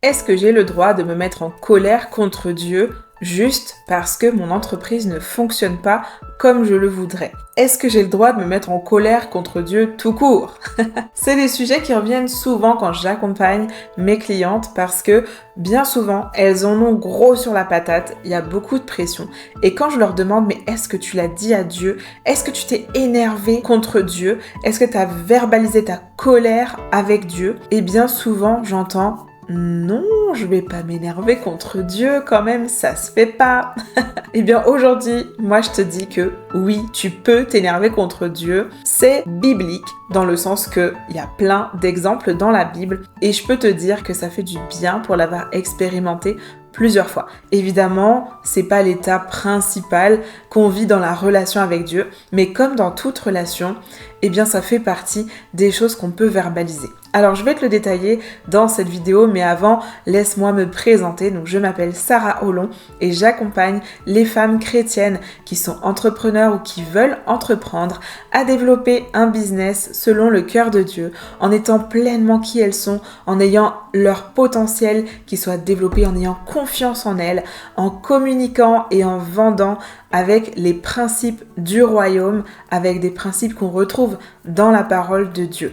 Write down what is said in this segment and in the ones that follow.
Est-ce que j'ai le droit de me mettre en colère contre Dieu juste parce que mon entreprise ne fonctionne pas comme je le voudrais? Est-ce que j'ai le droit de me mettre en colère contre Dieu tout court? C'est des sujets qui reviennent souvent quand j'accompagne mes clientes parce que bien souvent, elles en ont gros sur la patate, il y a beaucoup de pression. Et quand je leur demande, mais est-ce que tu l'as dit à Dieu? Est-ce que tu t'es énervé contre Dieu? Est-ce que tu as verbalisé ta colère avec Dieu? Et bien souvent, j'entends: non, je vais pas m'énerver contre Dieu quand même, ça se fait pas. Eh bien aujourd'hui, moi je te dis que oui, tu peux t'énerver contre Dieu. C'est biblique dans le sens que il y a plein d'exemples dans la Bible et je peux te dire que ça fait du bien pour l'avoir expérimenté plusieurs fois. Évidemment, c'est pas l'état principal qu'on vit dans la relation avec Dieu, mais comme dans toute relation, eh bien ça fait partie des choses qu'on peut verbaliser. Alors je vais te le détailler dans cette vidéo, mais avant, laisse-moi me présenter. Donc je m'appelle Sarah Hollon et j'accompagne les femmes chrétiennes qui sont entrepreneurs ou qui veulent entreprendre à développer un business selon le cœur de Dieu, en étant pleinement qui elles sont, en ayant leur potentiel qui soit développé, en ayant confiance en elles, en communiquant et en vendant avec les principes du royaume, avec des principes qu'on retrouve dans la parole de Dieu.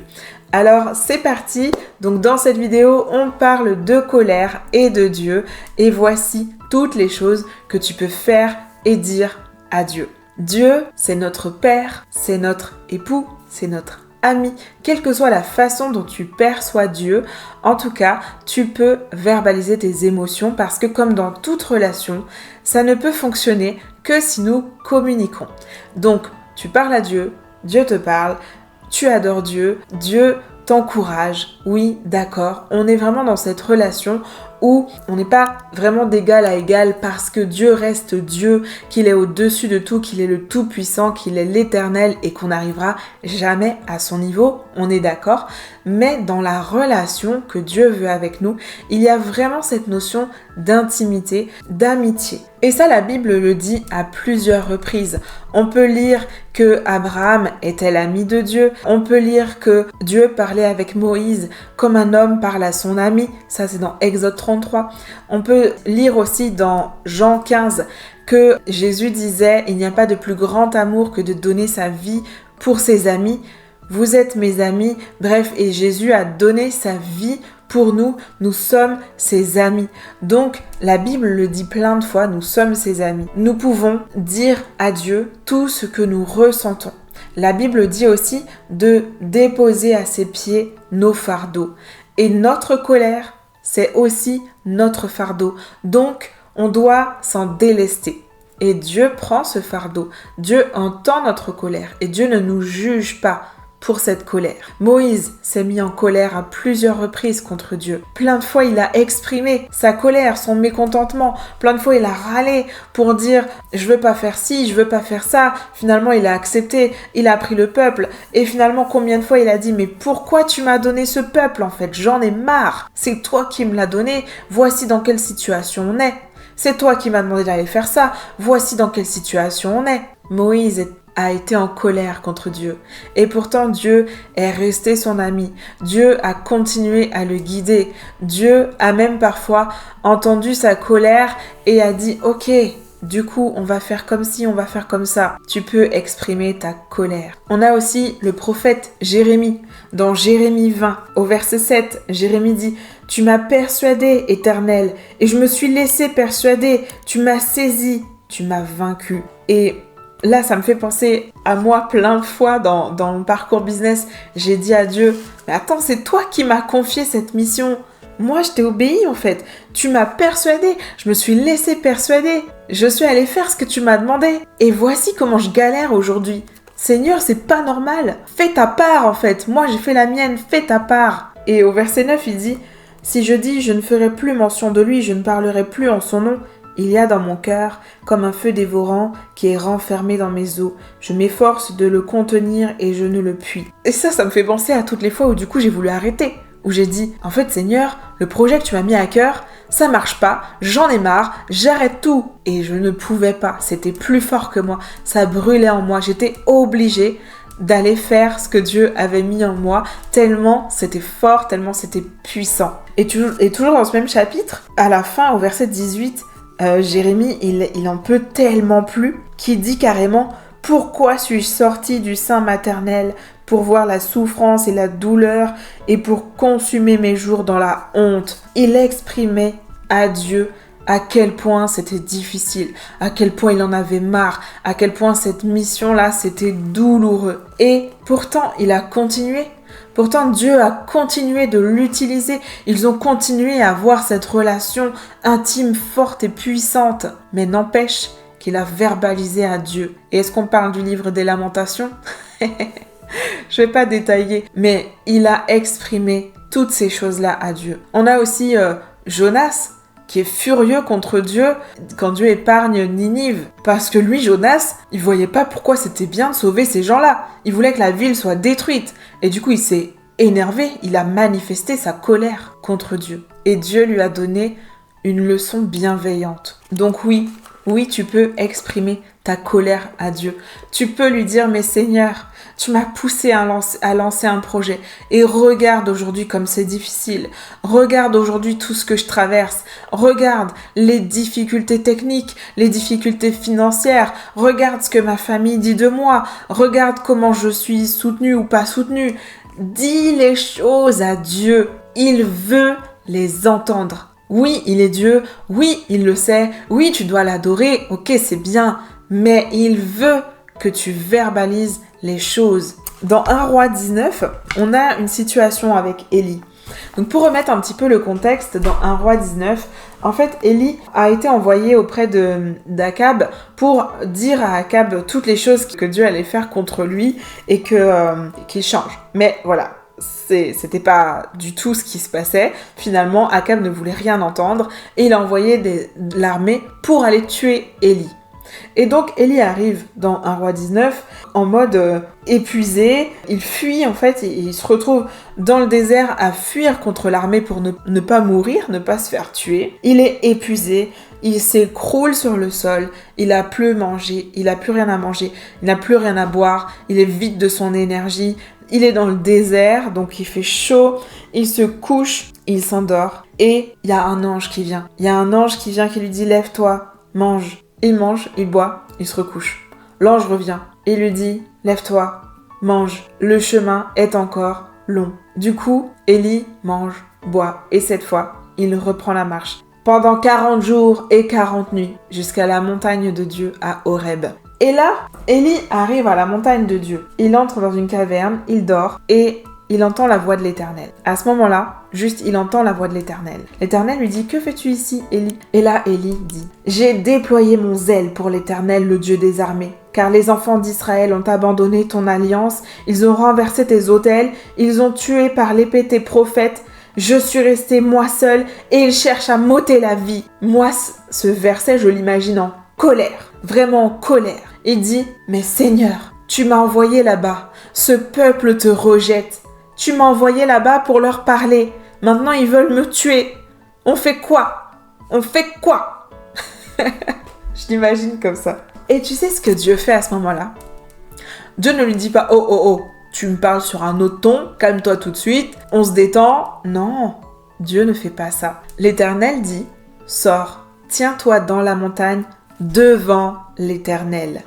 Alors c'est parti, donc dans cette vidéo on parle de colère et de Dieu et voici toutes les choses que tu peux faire et dire à Dieu. Dieu, c'est notre Père, c'est notre époux, c'est notre ami. Quelle que soit la façon dont tu perçois Dieu, en tout cas, tu peux verbaliser tes émotions parce que comme dans toute relation, ça ne peut fonctionner que si nous communiquons. Donc, tu parles à Dieu, Dieu te parle, tu adores Dieu, Dieu t'encourage. Oui, d'accord, on est vraiment dans cette relation où on n'est pas vraiment d'égal à égal parce que Dieu reste Dieu, qu'il est au-dessus de tout, qu'il est le Tout-Puissant, qu'il est l'Éternel et qu'on n'arrivera jamais à son niveau, on est d'accord. Mais dans la relation que Dieu veut avec nous, il y a vraiment cette notion d'intimité, d'amitié. Et ça, la Bible le dit à plusieurs reprises. On peut lire que Abraham était l'ami de Dieu. On peut lire que Dieu parlait avec Moïse comme un homme parle à son ami. Ça, c'est dans Exode 33. On peut lire aussi dans Jean 15 que Jésus disait « Il n'y a pas de plus grand amour que de donner sa vie pour ses amis. Vous êtes mes amis. » Bref, et Jésus a donné sa vie pour nous, nous sommes ses amis. Donc, la Bible le dit plein de fois, nous sommes ses amis. Nous pouvons dire à Dieu tout ce que nous ressentons. La Bible dit aussi de déposer à ses pieds nos fardeaux. Et notre colère, c'est aussi notre fardeau. Donc, on doit s'en délester. Et Dieu prend ce fardeau. Dieu entend notre colère et Dieu ne nous juge pas pour cette colère. Moïse s'est mis en colère à plusieurs reprises contre Dieu. Plein de fois, il a exprimé sa colère, son mécontentement. Plein de fois, il a râlé pour dire « je veux pas faire ci, je veux pas faire ça ». Finalement, il a accepté, il a pris le peuple. Et finalement, combien de fois il a dit « mais pourquoi tu m'as donné ce peuple en fait? J'en ai marre. C'est toi qui me l'as donné. Voici dans quelle situation on est. C'est toi qui m'as demandé d'aller faire ça. Voici dans quelle situation on est. » Moïse a été en colère contre Dieu. Et pourtant, Dieu est resté son ami. Dieu a continué à le guider. Dieu a même parfois entendu sa colère et a dit « Ok, du coup, on va faire comme ci, on va faire comme ça. » Tu peux exprimer ta colère. On a aussi le prophète Jérémie. Dans Jérémie 20, au verset 7, Jérémie dit « Tu m'as persuadé, Éternel, et je me suis laissé persuader. Tu m'as saisi, tu m'as vaincu. » Et là, ça me fait penser à moi plein de fois dans mon parcours business. J'ai dit à Dieu, mais attends, c'est toi qui m'as confié cette mission. Moi, je t'ai obéi en fait. Tu m'as persuadé. Je me suis laissé persuader. Je suis allée faire ce que tu m'as demandé. Et voici comment je galère aujourd'hui. Seigneur, c'est pas normal. Fais ta part en fait. Moi, j'ai fait la mienne. Fais ta part. Et au verset 9, il dit, « Si je dis, je ne ferai plus mention de lui, je ne parlerai plus en son nom. Il y a dans mon cœur comme un feu dévorant qui est renfermé dans mes os. Je m'efforce de le contenir et je ne le puis. » Et ça me fait penser à toutes les fois où du coup j'ai voulu arrêter. Où j'ai dit, en fait Seigneur, le projet que tu m'as mis à cœur, ça marche pas, j'en ai marre, j'arrête tout. Et je ne pouvais pas, c'était plus fort que moi, ça brûlait en moi, j'étais obligée d'aller faire ce que Dieu avait mis en moi, tellement c'était fort, tellement c'était puissant. Et toujours dans ce même chapitre, à la fin, au verset 18, Jérémie, il en peut tellement plus, qu'il dit carrément « Pourquoi suis-je sorti du sein maternel pour voir la souffrance et la douleur et pour consumer mes jours dans la honte ?» Il exprimait à Dieu à quel point c'était difficile, à quel point il en avait marre, à quel point cette mission-là, c'était douloureux. Et pourtant, il a continué. Pourtant, Dieu a continué de l'utiliser. Ils ont continué à avoir cette relation intime, forte et puissante. Mais n'empêche qu'il a verbalisé à Dieu. Et est-ce qu'on parle du livre des Lamentations ? Je vais pas détailler, mais il a exprimé toutes ces choses-là à Dieu. On a aussi Jonas, qui est furieux contre Dieu quand Dieu épargne Ninive. Parce que lui, Jonas, il voyait pas pourquoi c'était bien de sauver ces gens-là. Il voulait que la ville soit détruite. Et du coup, il s'est énervé, il a manifesté sa colère contre Dieu. Et Dieu lui a donné une leçon bienveillante. Donc oui, tu peux exprimer ta colère à Dieu. Tu peux lui dire, mais Seigneur, tu m'as poussé à lancer un projet. Et regarde aujourd'hui comme c'est difficile. Regarde aujourd'hui tout ce que je traverse. Regarde les difficultés techniques, les difficultés financières. Regarde ce que ma famille dit de moi. Regarde comment je suis soutenue ou pas soutenue. Dis les choses à Dieu. Il veut les entendre. Oui, il est Dieu. Oui, il le sait. Oui, tu dois l'adorer. Ok, c'est bien. Mais il veut que tu verbalises les choses. Dans 1 Roi 19, on a une situation avec Élie. Donc pour remettre un petit peu le contexte, dans 1 Roi 19, en fait Élie a été envoyé auprès d'Akab pour dire à Akab toutes les choses que Dieu allait faire contre lui et qu'il change. Mais voilà, c'était pas du tout ce qui se passait. Finalement, Akab ne voulait rien entendre et il a envoyé l'armée pour aller tuer Élie. Et donc Élie arrive dans 1 Roi 19 en mode épuisé, il fuit en fait, et il se retrouve dans le désert à fuir contre l'armée pour ne pas mourir, ne pas se faire tuer. Il est épuisé, il s'écroule sur le sol, il a plus mangé, il a plus rien à manger, il n'a plus rien à boire, il est vide de son énergie, il est dans le désert, donc il fait chaud, il se couche, il s'endort et il y a un ange qui vient. Il y a un ange qui vient qui lui dit « Lève-toi, mange ». Il mange, il boit, il se recouche. L'ange revient et lui dit « Lève-toi, mange, le chemin est encore long ». Du coup, Élie mange, boit et cette fois, il reprend la marche. Pendant 40 jours et 40 nuits, jusqu'à la montagne de Dieu à Horeb. Et là, Élie arrive à la montagne de Dieu. Il entre dans une caverne, il dort et il entend la voix de l'Éternel. À ce moment-là, il entend la voix de l'Éternel. L'Éternel lui dit « Que fais-tu ici, Élie ?» Et là, Élie dit « J'ai déployé mon zèle pour l'Éternel, le Dieu des armées. Car les enfants d'Israël ont abandonné ton alliance, ils ont renversé tes autels, ils ont tué par l'épée tes prophètes. Je suis resté moi seul et ils cherchent à m'ôter la vie. » Moi, ce verset, je l'imagine en colère, vraiment en colère. Il dit « Mais Seigneur, tu m'as envoyé là-bas, ce peuple te rejette. Tu m'as envoyé là-bas pour leur parler. Maintenant, ils veulent me tuer. On fait quoi ? On fait quoi ?» Je l'imagine comme ça. Et tu sais ce que Dieu fait à ce moment-là ? Dieu ne lui dit pas « Oh, tu me parles sur un autre ton, calme-toi tout de suite, on se détend. » Non, Dieu ne fait pas ça. L'Éternel dit « Sors, tiens-toi dans la montagne devant l'Éternel. »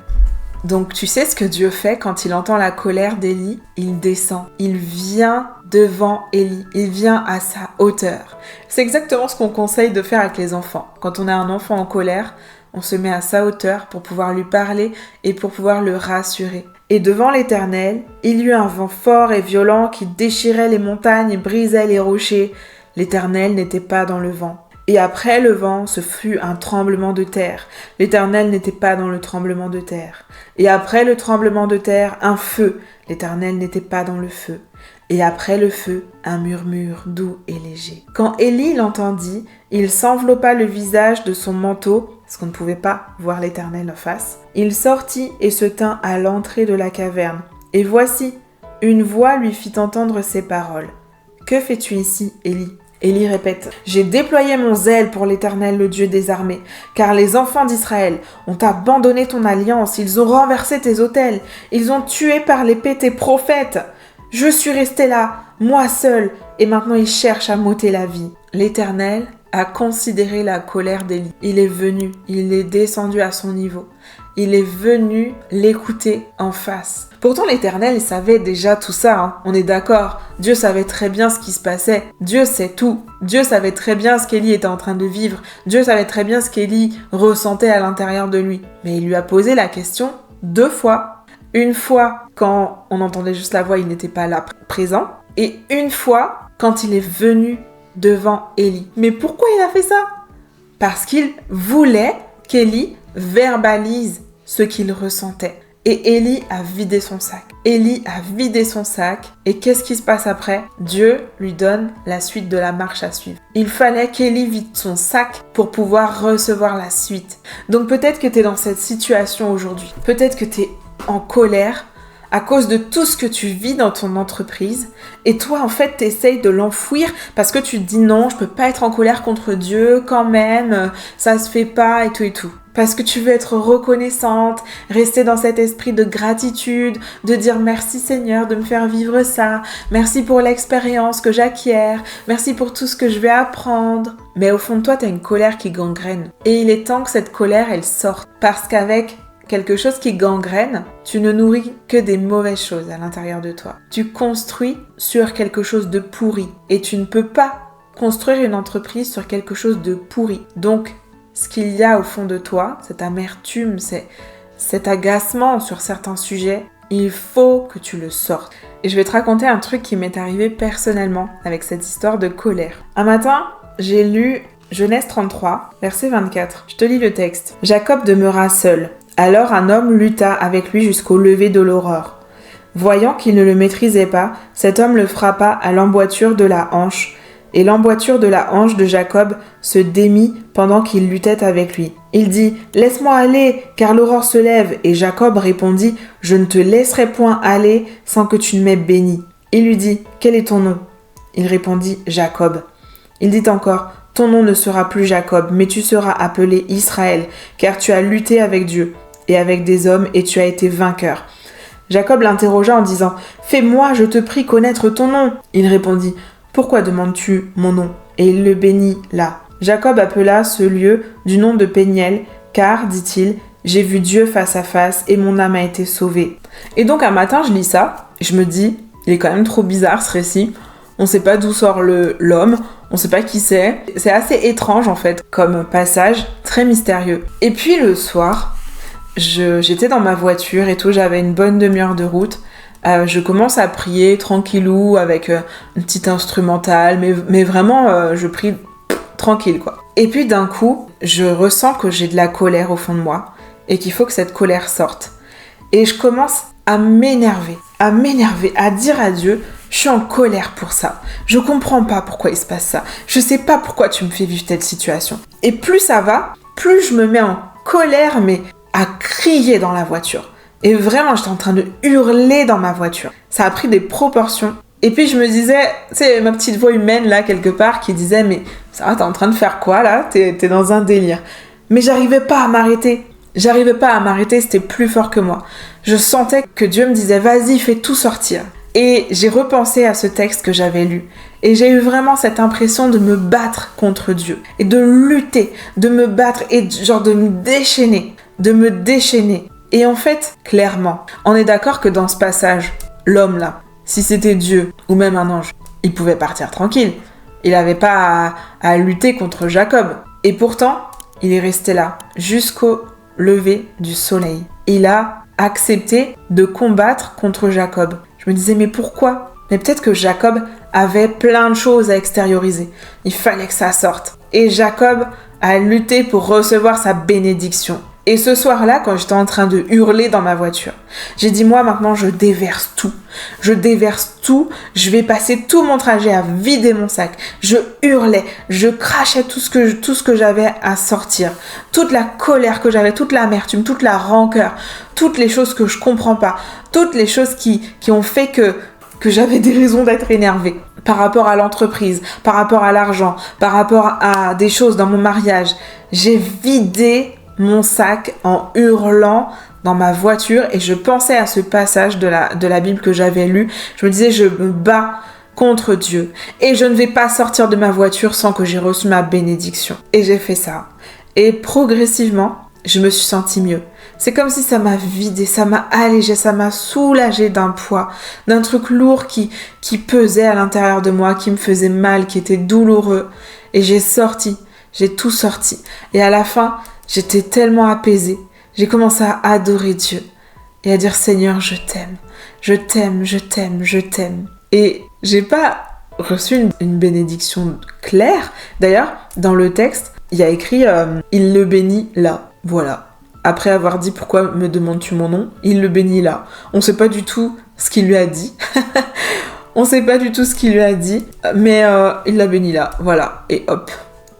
Donc tu sais ce que Dieu fait quand il entend la colère d'Élie ? Il descend, il vient devant Élie, il vient à sa hauteur. C'est exactement ce qu'on conseille de faire avec les enfants. Quand on a un enfant en colère, on se met à sa hauteur pour pouvoir lui parler et pour pouvoir le rassurer. Et devant l'Éternel, il y eut un vent fort et violent qui déchirait les montagnes et brisait les rochers. L'Éternel n'était pas dans le vent. Et après le vent, ce fut un tremblement de terre. L'Éternel n'était pas dans le tremblement de terre. Et après le tremblement de terre, un feu. L'Éternel n'était pas dans le feu. Et après le feu, un murmure doux et léger. Quand Élie l'entendit, il s'enveloppa le visage de son manteau, parce qu'on ne pouvait pas voir l'Éternel en face. Il sortit et se tint à l'entrée de la caverne. Et voici, une voix lui fit entendre ces paroles. « Que fais-tu ici, Élie ?» Élie répète, « J'ai déployé mon zèle pour l'Éternel, le Dieu des armées, car les enfants d'Israël ont abandonné ton alliance, ils ont renversé tes autels, ils ont tué par l'épée tes prophètes. Je suis resté là, moi seul, et maintenant ils cherchent à m'ôter la vie. » L'Éternel a considéré la colère d'Élie. Il est venu, il est descendu à son niveau. Il est venu l'écouter en face. Pourtant, l'Éternel, il savait déjà tout ça, hein. On est d'accord. Dieu savait très bien ce qui se passait. Dieu sait tout. Dieu savait très bien ce qu'Élie était en train de vivre. Dieu savait très bien ce qu'Élie ressentait à l'intérieur de lui. Mais il lui a posé la question 2 fois. Une fois, quand on entendait juste la voix, il n'était pas là présent. Et une fois, quand il est venu devant Élie. Mais pourquoi il a fait ça? Parce qu'il voulait qu'Élie verbalise ce qu'il ressentait. Et Élie a vidé son sac. Élie a vidé son sac. Et qu'est-ce qui se passe après? Dieu lui donne la suite de la marche à suivre. Il fallait qu'Élie vide son sac pour pouvoir recevoir la suite. Donc peut-être que tu es dans cette situation aujourd'hui. Peut-être que tu es en colère à cause de tout ce que tu vis dans ton entreprise. Et toi, en fait, t'essayes de l'enfouir parce que tu te dis non, je peux pas être en colère contre Dieu quand même, ça se fait pas et tout et tout. Parce que tu veux être reconnaissante, rester dans cet esprit de gratitude, de dire merci Seigneur de me faire vivre ça, merci pour l'expérience que j'acquiers, merci pour tout ce que je vais apprendre. Mais au fond de toi, t'as une colère qui gangrène. Et il est temps que cette colère, elle sorte. Parce qu'avec quelque chose qui gangrène, tu ne nourris que des mauvaises choses à l'intérieur de toi. Tu construis sur quelque chose de pourri. Et tu ne peux pas construire une entreprise sur quelque chose de pourri. Donc, ce qu'il y a au fond de toi, cette amertume, cet agacement sur certains sujets, il faut que tu le sortes. Et je vais te raconter un truc qui m'est arrivé personnellement avec cette histoire de colère. Un matin, j'ai lu Genèse 33, verset 24. Je te lis le texte. « Jacob demeura seul. Alors un homme lutta avec lui jusqu'au lever de l'aurore. Voyant qu'il ne le maîtrisait pas, cet homme le frappa à l'emboîture de la hanche, et l'emboîture de la hanche de Jacob se démit pendant qu'il luttait avec lui. Il dit « Laisse-moi aller, car l'aurore se lève. » Et Jacob répondit « Je ne te laisserai point aller sans que tu ne m'aies béni. » Il lui dit « Quel est ton nom ?» Il répondit « Jacob. » Il dit encore « Ton nom ne sera plus Jacob, mais tu seras appelé Israël, car tu as lutté avec Dieu et avec des hommes, et tu as été vainqueur. » Jacob l'interrogea en disant « Fais-moi, je te prie, connaître ton nom. » Il répondit « Pourquoi demandes-tu mon nom ?» Et il le bénit là. Jacob appela ce lieu du nom de Péniel, car, dit-il, j'ai vu Dieu face à face et mon âme a été sauvée. Et donc un matin, je lis ça, je me dis, il est quand même trop bizarre ce récit. On sait pas d'où sort l'homme, on sait pas qui c'est. C'est assez étrange en fait, comme passage, très mystérieux. Et puis le soir, j'étais dans ma voiture et tout, j'avais une bonne demi-heure de route. Je commence à prier tranquillou avec une petite instrumentale, mais vraiment je prie tranquille quoi. Et puis d'un coup, je ressens que j'ai de la colère au fond de moi et qu'il faut que cette colère sorte. Et je commence à m'énerver, à dire à Dieu, je suis en colère pour ça. Je comprends pas pourquoi il se passe ça. Je sais pas pourquoi tu me fais vivre telle situation. Et plus ça va, plus je me mets en colère, mais à crier dans la voiture. Et vraiment, j'étais en train de hurler dans ma voiture. Ça a pris des proportions. Et puis je me disais, tu sais, ma petite voix humaine là, quelque part, qui disait, mais ça va, t'es en train de faire quoi là? T'es dans un délire. Mais j'arrivais pas à m'arrêter. C'était plus fort que moi. Je sentais que Dieu me disait, vas-y, fais tout sortir. Et j'ai repensé à ce texte que j'avais lu. Et j'ai eu vraiment cette impression de me battre contre Dieu. Et de lutter, de me battre et genre de me déchaîner. Et en fait, clairement, on est d'accord que dans ce passage, l'homme là, si c'était Dieu ou même un ange, il pouvait partir tranquille. Il n'avait pas à lutter contre Jacob. Et pourtant, il est resté là jusqu'au lever du soleil. Il a accepté de combattre contre Jacob. Je me disais, mais pourquoi? Mais peut-être que Jacob avait plein de choses à extérioriser. Il fallait que ça sorte. Et Jacob a lutté pour recevoir sa bénédiction. Et ce soir-là, quand j'étais en train de hurler dans ma voiture, j'ai dit, moi, maintenant, je déverse tout. Je vais passer tout mon trajet à vider mon sac. Je hurlais, je crachais tout ce que j'avais à sortir. Toute la colère que j'avais, toute l'amertume, toute la rancœur, toutes les choses que je comprends pas, toutes les choses qui ont fait que j'avais des raisons d'être énervée. par rapport à l'entreprise, par rapport à l'argent, par rapport à des choses dans mon mariage. J'ai vidé mon sac en hurlant dans ma voiture et je pensais à ce passage de la Bible que j'avais lu. Je me disais, je me bats contre Dieu et je ne vais pas sortir de ma voiture sans que j'ai reçu ma bénédiction. Et j'ai fait ça. Et progressivement, je me suis sentie mieux. C'est comme si ça m'a vidé, ça m'a allégé, ça m'a soulagé d'un poids, d'un truc lourd qui pesait à l'intérieur de moi, qui me faisait mal, qui était douloureux. Et j'ai tout sorti. Et à la fin, j'étais tellement apaisée. J'ai commencé à adorer Dieu et à dire Seigneur, je t'aime, je t'aime, je t'aime, je t'aime. Et j'ai pas reçu une bénédiction claire. D'ailleurs, dans le texte, il y a écrit il le bénit là. Voilà. Après avoir dit pourquoi me demandes-tu mon nom, il le bénit là. On sait pas du tout ce qu'il lui a dit. On sait pas du tout ce qu'il lui a dit, mais il l'a béni là. Voilà. Et hop,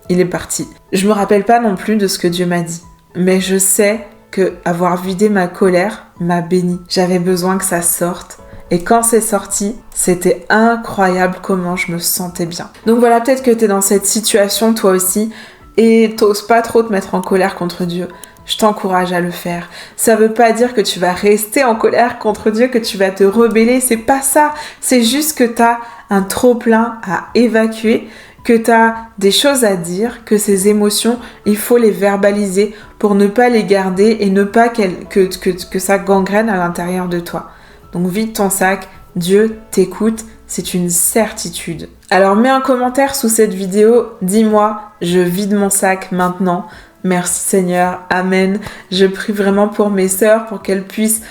il est parti. Je me rappelle pas non plus de ce que Dieu m'a dit, mais je sais que avoir vidé ma colère m'a béni. J'avais besoin que ça sorte. Et quand c'est sorti, c'était incroyable comment je me sentais bien. Donc voilà, peut-être que t'es dans cette situation toi aussi et t'oses pas trop te mettre en colère contre Dieu. Je t'encourage à le faire. Ça veut pas dire que tu vas rester en colère contre Dieu, que tu vas te rebeller. C'est pas ça. C'est juste que t'as un trop-plein à évacuer, que tu as des choses à dire, que ces émotions, il faut les verbaliser pour ne pas les garder et ne pas que ça gangrène à l'intérieur de toi. Donc vide ton sac, Dieu t'écoute, c'est une certitude. Alors mets un commentaire sous cette vidéo, dis-moi, je vide mon sac maintenant. Merci Seigneur, Amen. Je prie vraiment pour mes sœurs, pour qu'elles puissent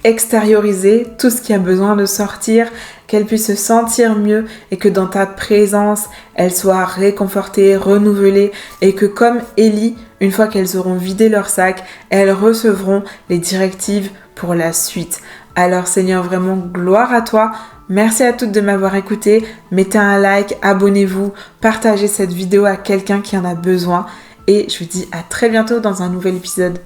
extérioriser tout ce qui a besoin de sortir, qu'elles puissent se sentir mieux et que dans ta présence, elles soient réconfortées, renouvelées et que comme Élie, une fois qu'elles auront vidé leur sac, elles recevront les directives pour la suite. Alors Seigneur, vraiment gloire à toi. Merci à toutes de m'avoir écouté. Mettez un like, abonnez-vous, partagez cette vidéo à quelqu'un qui en a besoin et je vous dis à très bientôt dans un nouvel épisode.